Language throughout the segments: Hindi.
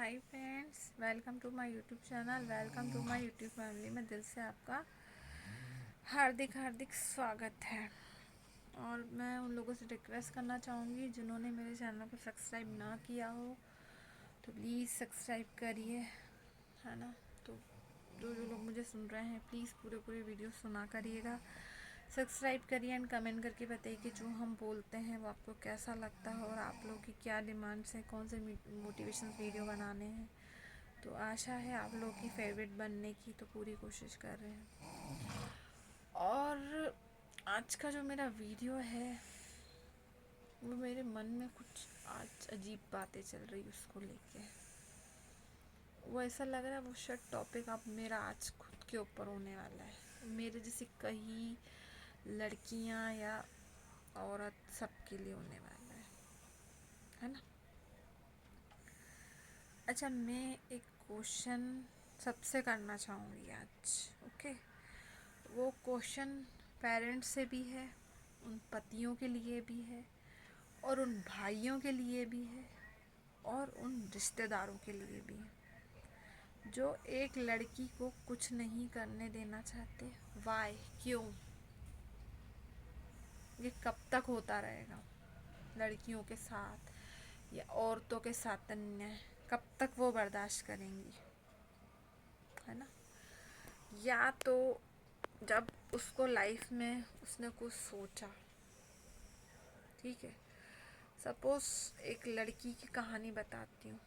Hi friends, welcome to my YouTube channel. Welcome to my YouTube family में दिल से आपका हार्दिक हार्दिक स्वागत है। और मैं उन लोगों से रिक्वेस्ट करना चाहूँगी जिन्होंने मेरे चैनल को सब्सक्राइब ना किया हो तो प्लीज़ सब्सक्राइब करिए, है ना। तो जो जो लोग मुझे सुन रहे हैं प्लीज़ पूरे वीडियो सुना करिएगा, सब्सक्राइब करिए एंड कमेंट करके बताइए कि जो हम बोलते हैं वो आपको कैसा लगता है और आप लोगों की क्या डिमांड्स हैं, कौन से मोटिवेशन वीडियो बनाने हैं। तो आशा है आप लोगों की फेवरेट बनने की, तो पूरी कोशिश कर रहे हैं। और आज का जो मेरा वीडियो है वो मेरे मन में कुछ आज अजीब बातें चल रही उसको लेके। वो ऐसा लग रहा है वो शायद टॉपिक अब मेरा आज खुद के ऊपर होने वाला है। मेरे जैसे कई लड़कियां या औरत सबके लिए होने वाला है ना। अच्छा, मैं एक क्वेश्चन सबसे करना चाहूँगी आज। ओके, वो क्वेश्चन पेरेंट्स से भी है, उन पतियों के लिए भी है, और उन भाइयों के लिए भी है, और उन रिश्तेदारों के लिए भी है जो एक लड़की को कुछ नहीं करने देना चाहते। वाई, क्यों? ये कब तक होता रहेगा लड़कियों के साथ या औरतों के साथ अन्याय? कब तक वो बर्दाश्त करेंगी, है ना। या तो जब उसको लाइफ में उसने कुछ सोचा, ठीक है, सपोज एक लड़की की कहानी बताती हूँ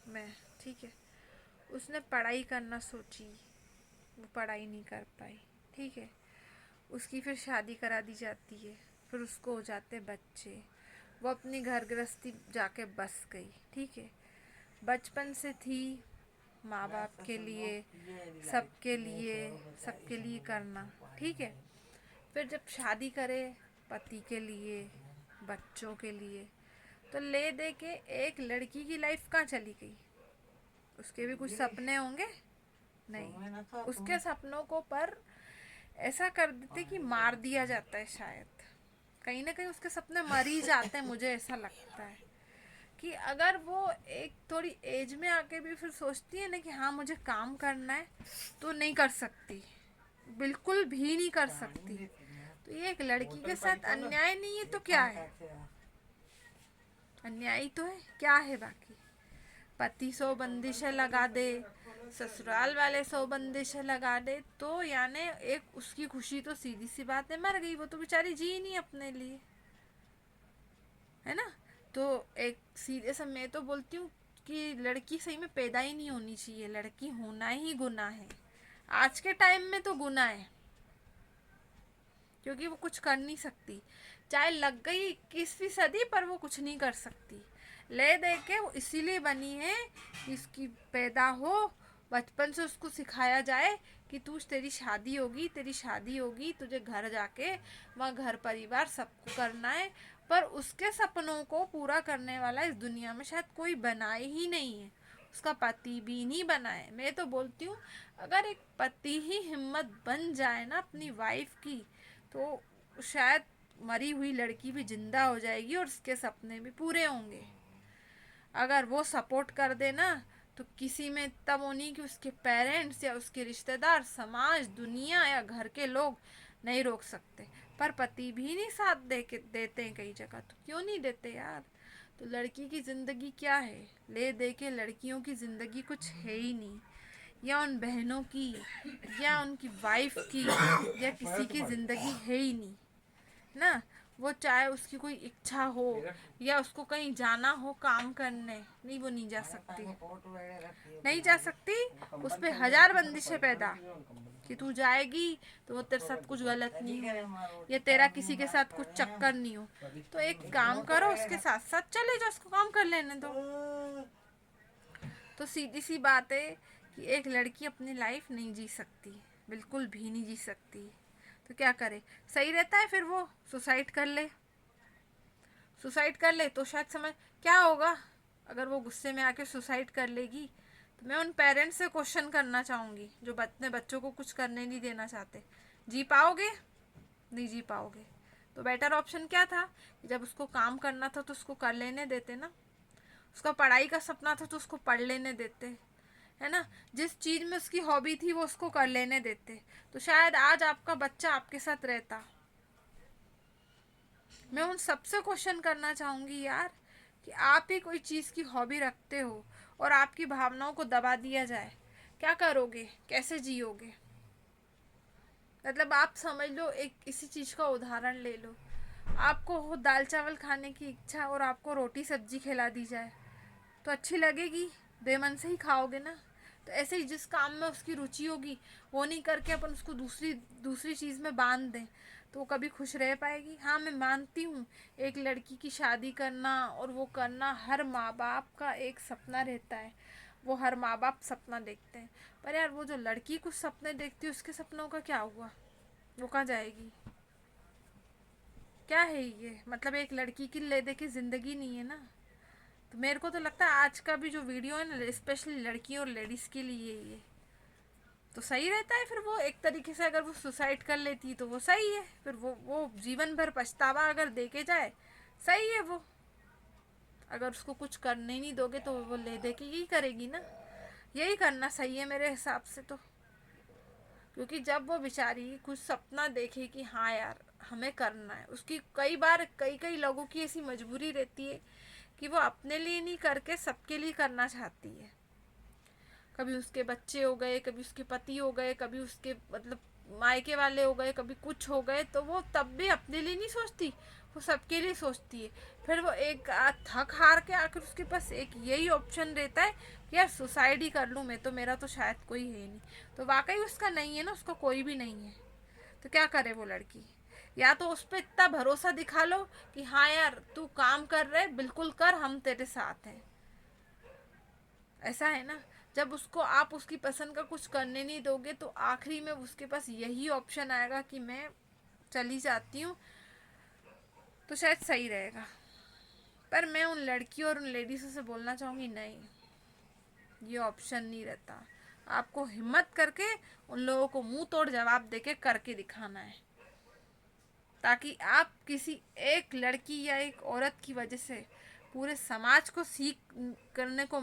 मैं, ठीक है। उसने पढ़ाई करना सोची, वो पढ़ाई नहीं कर पाई, ठीक है। उसकी फिर शादी करा दी जाती है, फिर उसको हो जाते बच्चे, वो अपनी घर गृहस्थी जाके बस गई, ठीक है। बचपन से थी माँ बाप के लिए, सबके लिए करना, ठीक है। फिर जब शादी करे पति के लिए, बच्चों के लिए, तो ले दे के एक लड़की की लाइफ कहाँ चली गई? उसके भी कुछ सपने होंगे, नहीं, उसके सपनों को पर ऐसा कर देते कि मार दिया जाता है। शायद कहीं ना कहीं उसके सपने मर ही जाते हैं। मुझे ऐसा लगता है कि अगर वो एक थोड़ी एज में आके भी फिर सोचती है ना कि हाँ मुझे काम करना है, तो नहीं कर सकती, बिल्कुल भी नहीं कर सकती। तो ये एक लड़की के साथ अन्याय नहीं है तो क्या है? अन्याय ही तो है, क्या है बाकी? पति 100 बंदिशें लगा दे, ससुराल वाले 100 बंदिशें लगा दे, तो यानी एक उसकी खुशी तो सीधी सी बात है मर गई। वो तो बेचारी जी नहीं अपने लिए, है ना। तो एक सीधे से मैं तो बोलती हूँ कि लड़की सही में पैदा ही नहीं होनी चाहिए, लड़की होना ही गुनाह है। आज के टाइम में तो गुनाह है, क्योंकि वो कुछ कर नहीं सकती। चाहे लग गई 21वीं सदी, पर वो कुछ नहीं कर सकती। ले दे के वो इसीलिए बनी है कि उसकी पैदा हो, बचपन से उसको सिखाया जाए कि तेरी शादी होगी, तुझे घर जाके वहाँ घर परिवार सबको करना है। पर उसके सपनों को पूरा करने वाला इस दुनिया में शायद कोई बनाए ही नहीं है, उसका पति भी नहीं बना है। मैं तो बोलती हूँ अगर एक पति ही हिम्मत बन जाए ना अपनी वाइफ की, तो शायद मरी हुई लड़की भी जिंदा हो जाएगी और उसके सपने भी पूरे होंगे। अगर वो सपोर्ट कर देना तो किसी में इतना वो नहीं कि उसके पेरेंट्स या उसके रिश्तेदार, समाज, दुनिया या घर के लोग नहीं रोक सकते। पर पति भी नहीं साथ देते हैं कई जगह। तो क्यों नहीं देते यार? तो लड़की की ज़िंदगी क्या है? ले दे के लड़कियों की ज़िंदगी कुछ है ही नहीं, या उन बहनों की, या उनकी वाइफ की, या किसी की ज़िंदगी है ही नहीं ना। वो चाहे उसकी कोई इच्छा हो या उसको कहीं जाना हो काम करने, नहीं, वो नहीं जा सकती, नहीं जा सकती। उस पर 1000 बंदिशें पैदा कि तू जाएगी तो वो तेरे साथ कुछ गलत नहीं हो, या तेरा किसी के साथ कुछ चक्कर नहीं हो। तो एक काम करो, उसके साथ साथ चले जाओ, उसको काम कर लेने दो। तो सीधी सी बात है कि एक लड़की अपनी लाइफ नहीं जी सकती, बिल्कुल भी नहीं जी सकती। तो क्या करे? सही रहता है फिर वो सुसाइड कर ले। सुसाइड कर ले तो शायद समझ क्या होगा। अगर वो गुस्से में आके सुसाइड कर लेगी तो मैं उन पेरेंट्स से क्वेश्चन करना चाहूँगी जो अपने बच्चों को कुछ करने नहीं देना चाहते। जी पाओगे? नहीं जी पाओगे। तो बेटर ऑप्शन क्या था कि जब उसको काम करना था तो उसको कर लेने देते ना। उसका पढ़ाई का सपना था तो उसको पढ़ लेने देते, है ना। जिस चीज में उसकी हॉबी थी वो उसको कर लेने देते, तो शायद आज आपका बच्चा आपके साथ रहता। मैं उन सबसे क्वेश्चन करना चाहूंगी यार, कि आप ही कोई चीज की हॉबी रखते हो और आपकी भावनाओं को दबा दिया जाए, क्या करोगे, कैसे जियोगे। मतलब आप समझ लो, एक इसी चीज का उदाहरण ले लो, आपको हो दाल चावल खाने की इच्छा और आपको रोटी सब्जी खिला दी जाए, तो अच्छी लगेगी, बेमन से ही खाओगे ना। तो ऐसे ही जिस काम में उसकी रुचि होगी वो नहीं करके अपन उसको दूसरी दूसरी चीज़ में बांध दें, तो वो कभी खुश रह पाएगी। हाँ, मैं मानती हूँ, एक लड़की की शादी करना और वो करना हर माँ बाप का एक सपना रहता है, वो हर माँ बाप सपना देखते हैं। पर यार वो जो लड़की कुछ सपने देखती है उसके सपनों का क्या हुआ, वो कहाँ जाएगी। क्या है ये, मतलब एक लड़की की ले दे के ज़िंदगी नहीं है ना। तो मेरे को तो लगता है आज का भी जो वीडियो है ना, स्पेशली लड़की और लेडीज़ के लिए ये तो सही रहता है। फिर वो एक तरीके से अगर वो सुसाइड कर लेती तो वो सही है, फिर वो जीवन भर पछतावा अगर देके जाए, सही है वो। अगर उसको कुछ करने ही नहीं दोगे तो वो ले दे के यही करेगी ना, यही करना सही है मेरे हिसाब से तो। क्योंकि जब वो बेचारी कुछ सपना देखे कि हाँ यार हमें करना है, उसकी कई बार कई कई लोगों की ऐसी मजबूरी रहती है कि वो अपने लिए नहीं करके सबके लिए करना चाहती है। कभी उसके बच्चे हो गए, कभी उसके पति हो गए, कभी उसके मतलब मायके वाले हो गए, कभी कुछ हो गए, तो वो तब भी अपने लिए नहीं सोचती, वो सबके लिए सोचती है। फिर वो एक थक हार के आकर उसके पास एक यही ऑप्शन रहता है कि यार सुसाइड ही कर लूँ मैं, तो मेरा तो शायद कोई है ही नहीं। तो वाकई उसका नहीं है ना, उसका कोई भी नहीं है, तो क्या करे वो लड़की। या तो उस पर इतना भरोसा दिखा लो कि हाँ यार तू काम कर रहे, बिल्कुल कर, हम तेरे साथ हैं, ऐसा है ना। जब उसको आप उसकी पसंद का कुछ करने नहीं दोगे तो आखिरी में उसके पास यही ऑप्शन आएगा कि मैं चली जाती हूँ, तो शायद सही रहेगा। पर मैं उन लड़कियों और उन लेडीज़ों से बोलना चाहूँगी, नहीं, ये ऑप्शन नहीं रहता। आपको हिम्मत करके उन लोगों को मुंह तोड़ जवाब देके करके दिखाना है, ताकि आप किसी एक लड़की या एक औरत की वजह से पूरे समाज को सीख करने को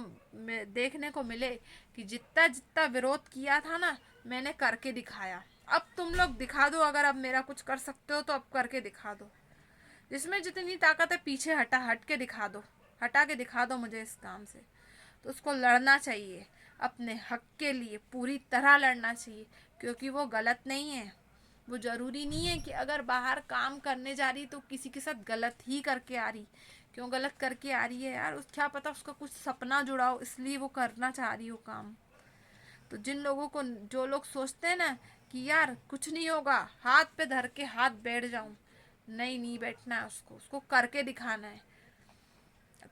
देखने को मिले कि जितना जितना विरोध किया था ना, मैंने करके दिखाया। अब तुम लोग दिखा दो, अगर अब मेरा कुछ कर सकते हो तो अब करके दिखा दो। जिसमें जितनी ताकत है पीछे हट के दिखा दो, हटा के दिखा दो मुझे इस काम से। तो उसको लड़ना चाहिए, अपने हक के लिए पूरी तरह लड़ना चाहिए, क्योंकि वो गलत नहीं है। वो ज़रूरी नहीं है कि अगर बाहर काम करने जा रही तो किसी के साथ गलत ही करके आ रही। क्यों गलत करके आ रही है यार, उस क्या पता उसका कुछ सपना जुड़ा हो, इसलिए वो करना चाह रही हो काम। तो जिन लोगों को, जो लोग सोचते हैं ना कि यार कुछ नहीं होगा, हाथ पे धर के हाथ बैठ जाऊं, नहीं, नहीं बैठना है, उसको उसको करके दिखाना है।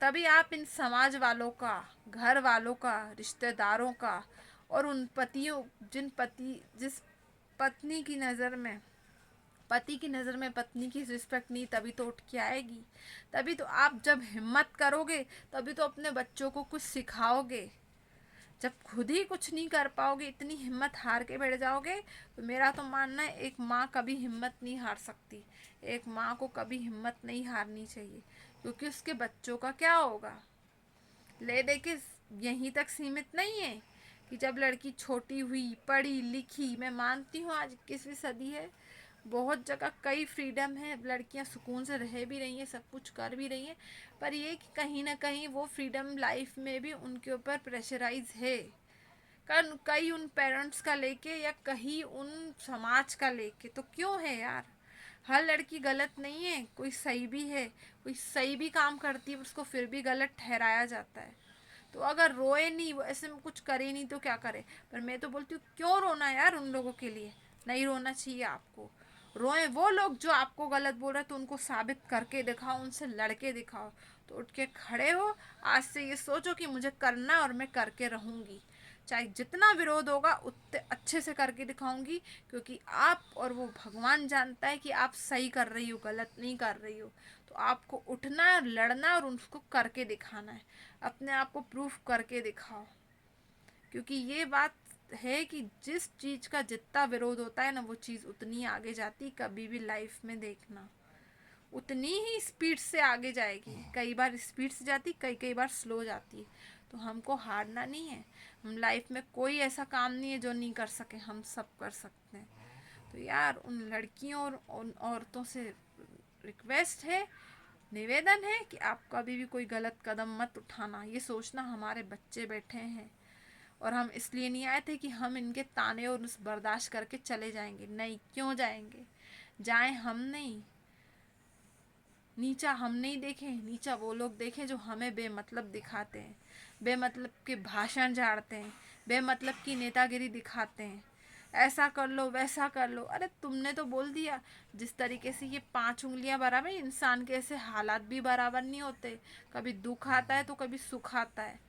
तभी आप इन समाज वालों का, घर वालों का, रिश्तेदारों का, और उन पतियों, जिस पत्नी की नज़र में, पति की नज़र में पत्नी की रिस्पेक्ट नहीं, तभी तो उठ के आएगी। तभी तो आप जब हिम्मत करोगे तभी तो अपने बच्चों को कुछ सिखाओगे। जब खुद ही कुछ नहीं कर पाओगे, इतनी हिम्मत हार के बैठ जाओगे, तो मेरा तो मानना है एक माँ कभी हिम्मत नहीं हार सकती। एक माँ को कभी हिम्मत नहीं हारनी चाहिए, क्योंकि उसके बच्चों का क्या होगा। ले दे के यहीं तक सीमित नहीं है कि जब लड़की छोटी हुई, पढ़ी लिखी, मैं मानती हूँ आज 21वीं सदी है, बहुत जगह कई फ्रीडम है, लड़कियां सुकून से रह भी रही हैं, सब कुछ कर भी रही हैं। पर ये कि कहीं ना कहीं वो फ्रीडम लाइफ में भी उनके ऊपर प्रेशराइज है, कहीं उन पेरेंट्स का लेके या कहीं उन समाज का लेके। तो क्यों है यार, हर लड़की गलत नहीं है, कोई सही भी है, कोई सही भी काम करती है, उसको फिर भी गलत ठहराया जाता है। तो अगर रोए नहीं, वो ऐसे में कुछ करे नहीं तो क्या करे। पर मैं तो बोलती हूँ क्यों रोना यार, उन लोगों के लिए नहीं रोना चाहिए आपको। रोए वो लोग जो आपको गलत बोल रहे, तो उनको साबित करके दिखाओ, उनसे लड़के दिखाओ। तो उठ के खड़े हो, आज से ये सोचो कि मुझे करना है और मैं करके रहूँगी, चाहे जितना विरोध होगा उतने अच्छे से करके दिखाऊंगी। क्योंकि आप और वो भगवान जानता है कि आप सही कर रही हो, गलत नहीं कर रही हो। तो आपको उठना है, लड़ना है और उसको करके दिखाना है, अपने आप को प्रूफ करके दिखाओ। क्योंकि ये बात है कि जिस चीज़ का जितना विरोध होता है ना, वो चीज़ उतनी आगे जाती, कभी भी लाइफ में देखना। उतनी ही स्पीड से आगे जाएगी। कई बार स्पीड से जाती, कई बार स्लो जाती है। तो हमको हारना नहीं है। हम लाइफ में कोई ऐसा काम नहीं है जो नहीं कर सके, हम सब कर सकते हैं। तो यार उन लड़कियों और उन औरतों से रिक्वेस्ट है, निवेदन है कि आप कभी भी कोई गलत कदम मत उठाना। ये सोचना हमारे बच्चे बैठे हैं और हम इसलिए नहीं आए थे कि हम इनके ताने और उस बर्दाश्त करके चले जाएंगे। नहीं, क्यों जाएंगे? जाएं हम नहीं। नीचा हम नहीं देखें, नीचा वो लोग देखें जो हमें बेमतलब दिखाते हैं, बेमतलब के भाषण झाड़ते हैं, बेमतलब की नेतागिरी दिखाते हैं। ऐसा कर लो, वैसा कर लो। अरे तुमने तो बोल दिया। जिस तरीके से ये 5 उंगलियां बराबर, इंसान के ऐसे हालात भी बराबर नहीं होते। कभी दुख आता है तो कभी सुख आता है।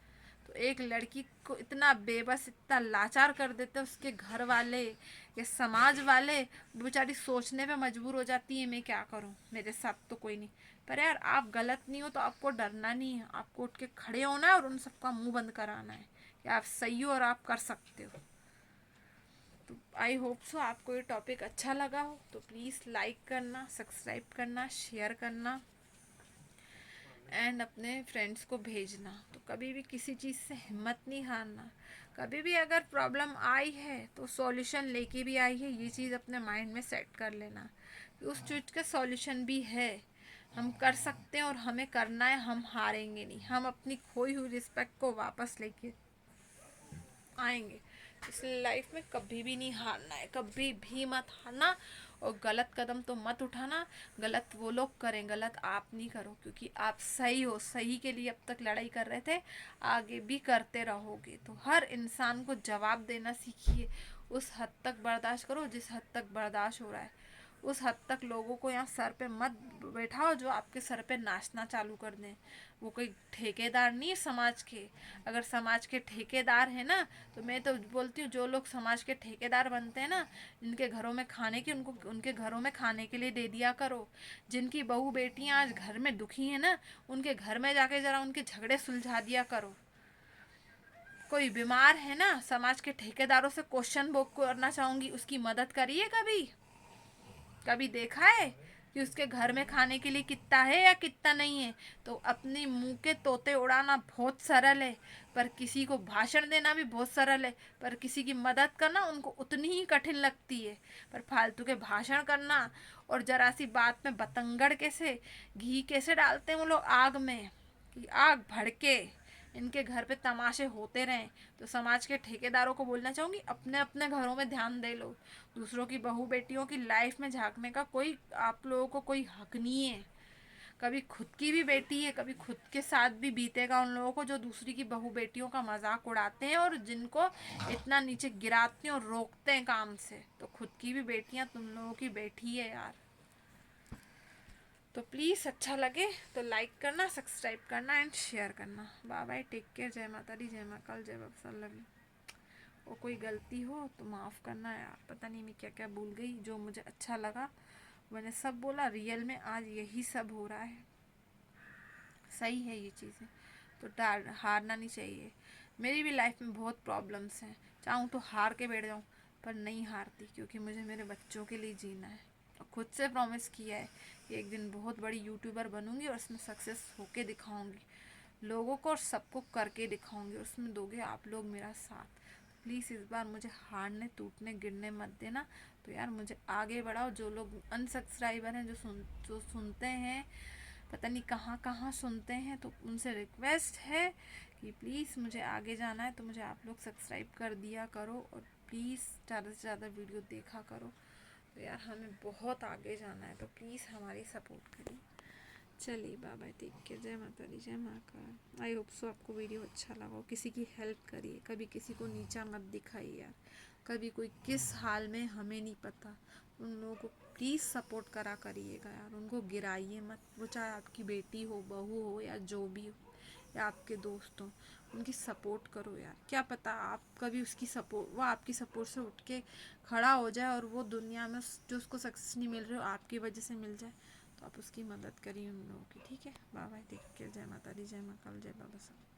तो एक लड़की को इतना बेबस, इतना लाचार कर देते उसके घर वाले या समाज वाले, बेचारी सोचने पे मजबूर हो जाती है मैं क्या करूं, मेरे साथ तो कोई नहीं। पर यार आप गलत नहीं हो तो आपको डरना नहीं है, आपको उठ के खड़े होना है और उन सबका मुंह बंद कराना है कि आप सही हो और आप कर सकते हो। तो आई होप सो आपको ये टॉपिक अच्छा लगा हो, तो प्लीज़ लाइक करना, सब्सक्राइब करना, शेयर करना एंड अपने फ्रेंड्स को भेजना। तो कभी भी किसी चीज़ से हिम्मत नहीं हारना। कभी भी अगर प्रॉब्लम आई है तो सॉल्यूशन लेके भी आई है, ये चीज़ अपने माइंड में सेट कर लेना कि उस चीज़ का सॉल्यूशन भी है। हम कर सकते हैं और हमें करना है, हम हारेंगे नहीं, हम अपनी खोई हुई रिस्पेक्ट को वापस लेके आएंगे। इसलिए लाइफ में कभी भी नहीं हारना है, कभी भी मत हारना। और गलत कदम तो मत उठाना। गलत वो लोग करें, गलत आप नहीं करो, क्योंकि आप सही हो। सही के लिए अब तक लड़ाई कर रहे थे, आगे भी करते रहोगे। तो हर इंसान को जवाब देना सीखिए। उस हद तक बर्दाश्त करो जिस हद तक बर्दाश्त हो रहा है। उस हद तक लोगों को यहाँ सर पे मत बैठाओ जो आपके सर पे नाचना चालू कर दें। वो कोई ठेकेदार नहीं है समाज के। अगर समाज के ठेकेदार है ना, तो मैं तो बोलती हूँ जो लोग समाज के ठेकेदार बनते हैं ना, इनके घरों में खाने की, उनको उनके घरों में खाने के लिए दे दिया करो। जिनकी बहू बेटियां आज घर में दुखी हैं ना, उनके घर में जाके जरा उनके झगड़े सुलझा दिया करो। कोई बीमार है ना, समाज के ठेकेदारों से क्वेश्चन बुक करना चाहूंगी, उसकी मदद करिए। कभी कभी देखा है कि उसके घर में खाने के लिए कितना है या कितना नहीं है? तो अपने मुंह के तोते उड़ाना बहुत सरल है, पर किसी को भाषण देना भी बहुत सरल है। पर किसी की मदद करना उनको उतनी ही कठिन लगती है। पर फालतू के भाषण करना और जरा सी बात में बतंगड़ कैसे घी कैसे डालते हैं वो लोग आग में, कि आग भड़के, इनके घर पे तमाशे होते रहें। तो समाज के ठेकेदारों को बोलना चाहूँगी, अपने अपने घरों में ध्यान दे लो। दूसरों की बहू बेटियों की लाइफ में झांकने का कोई आप लोगों को कोई हक नहीं है। कभी खुद की भी बेटी है, कभी खुद के साथ भी बीतेगा उन लोगों को जो दूसरी की बहू बेटियों का मजाक उड़ाते हैं और जिनको इतना नीचे गिराते हैं और रोकते हैं काम से। तो खुद की भी बेटियां तुम लोगों की बेटी है यार। तो प्लीज़ अच्छा लगे तो लाइक करना, सब्सक्राइब करना एंड शेयर करना। बाय बाय, टेक केयर, जय माता दी, जय महाकाल, जय बाबा, लव यू। और कोई गलती हो तो माफ़ करना यार, पता नहीं मैं क्या क्या भूल गई। जो मुझे अच्छा लगा मैंने सब बोला। रियल में आज यही सब हो रहा है, सही है ये चीज़ें। तो हारना नहीं चाहिए। मेरी भी लाइफ में बहुत प्रॉब्लम्स हैं, चाहूँ तो हार के बैठ जाऊँ, पर नहीं हारती, क्योंकि मुझे मेरे बच्चों के लिए जीना है। और खुद से प्रॉमिस किया है कि एक दिन बहुत बड़ी यूट्यूबर बनूंगी और उसमें सक्सेस होके दिखाऊंगी लोगों को और सबको करके दिखाऊंगी। और उसमें दोगे आप लोग मेरा साथ। प्लीज़ इस बार मुझे हारने, टूटने, गिरने मत देना। तो यार मुझे आगे बढ़ाओ। जो लोग अनसब्सक्राइबर हैं, जो सुनते हैं, पता नहीं कहाँ कहाँ सुनते हैं, तो उनसे रिक्वेस्ट है कि प्लीज़ मुझे आगे जाना है। तो मुझे आप लोग सब्सक्राइब कर दिया करो और प्लीज़ ज़्यादा से ज़्यादा वीडियो देखा करो। तो यार हमें बहुत आगे जाना है, तो प्लीज़ हमारी सपोर्ट करिए। चलिए बाय बाय, टेक केयर, जय माता दी, जय महाकाल। आई होप सो आपको वीडियो अच्छा लगा हो। किसी की हेल्प करिए, कभी किसी को नीचा मत दिखाइए यार। कभी कोई किस हाल में हमें नहीं पता, उन लोगों को प्लीज़ सपोर्ट करा करिएगा यार। उनको गिराइए मत। वो चाहे आपकी बेटी हो, बहू हो, या जो भी हो, या आपके दोस्त हो, उनकी सपोर्ट करो यार। क्या पता आप कभी उसकी सपोर्ट, वो आपकी सपोर्ट से उठ के खड़ा हो जाए और वो दुनिया में जो उसको सक्सेस नहीं मिल रही हो आपकी वजह से मिल जाए। तो आप उसकी मदद करिए उन लोगों की। ठीक है, बाय बाय, टेक केयर, जय माता दी, जय महाकाल, जय बाबा साहब।